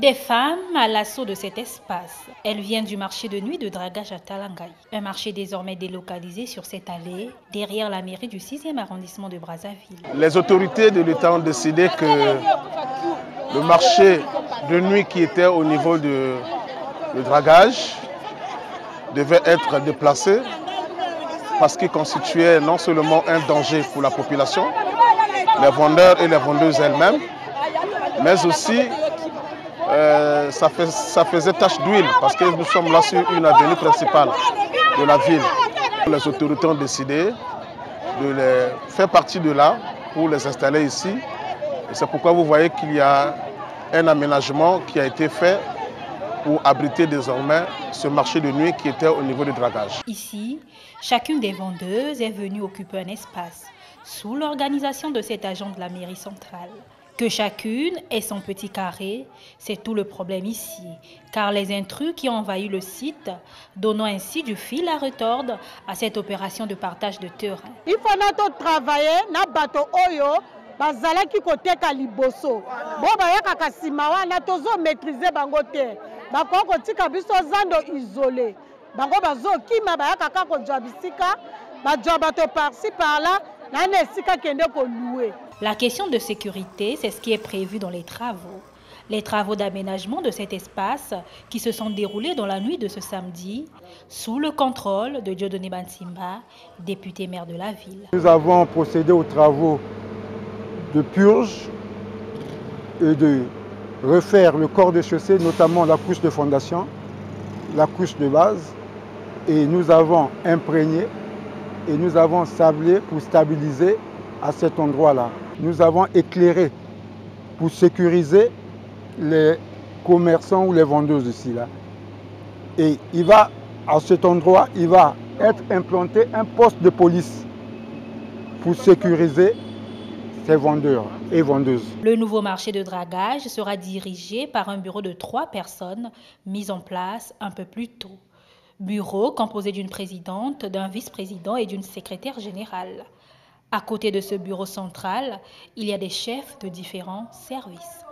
Des femmes à l'assaut de cet espace. Elles viennent du marché de nuit de Dragage à Talangaï. Un marché désormais délocalisé sur cette allée, derrière la mairie du 6e arrondissement de Brazzaville. Les autorités de l'État ont décidé que le marché de nuit qui était au niveau de Dragage devait être déplacé parce qu'il constituait non seulement un danger pour la population, les vendeurs et les vendeuses elles-mêmes, mais aussi ça faisait tache d'huile parce que nous sommes là sur une avenue principale de la ville. Les autorités ont décidé de les faire partie de là pour les installer ici. Et c'est pourquoi vous voyez qu'il y a un aménagement qui a été fait pour abriter désormais ce marché de nuit qui était au niveau du Dragage. Ici, chacune des vendeuses est venue occuper un espace sous l'organisation de cet agent de la mairie centrale. Que chacune ait son petit carré, c'est tout le problème ici, car les intrus qui ont envahi le site, donnant ainsi du fil à retordre à cette opération de partage de terrain. Il faut travailler na bato oyo bazala ki koteka liboso. Bo bayaka kasimawa na tozo maîtriser bango te. Bako kotika biso zando isolé. Bango bazo kima bayaka ka ko jabisika, ba jabato par-ci par-là, na nesika kende ko louer. La question de sécurité, c'est ce qui est prévu dans les travaux. Les travaux d'aménagement de cet espace qui se sont déroulés dans la nuit de ce samedi sous le contrôle de Dieudonné Bansimba, député maire de la ville. Nous avons procédé aux travaux de purge et de refaire le corps de chaussée, notamment la couche de fondation, la couche de base, et nous avons imprégné et nous avons sablé pour stabiliser à cet endroit-là. Nous avons éclairé pour sécuriser les commerçants ou les vendeuses ici. Là. Et à cet endroit, il va être implanté un poste de police pour sécuriser ces vendeurs et vendeuses. Le nouveau marché de Dragage sera dirigé par un bureau de 3 personnes mis en place un peu plus tôt. Bureau composé d'une présidente, d'un vice-président et d'une secrétaire générale. À côté de ce bureau central, il y a des chefs de différents services.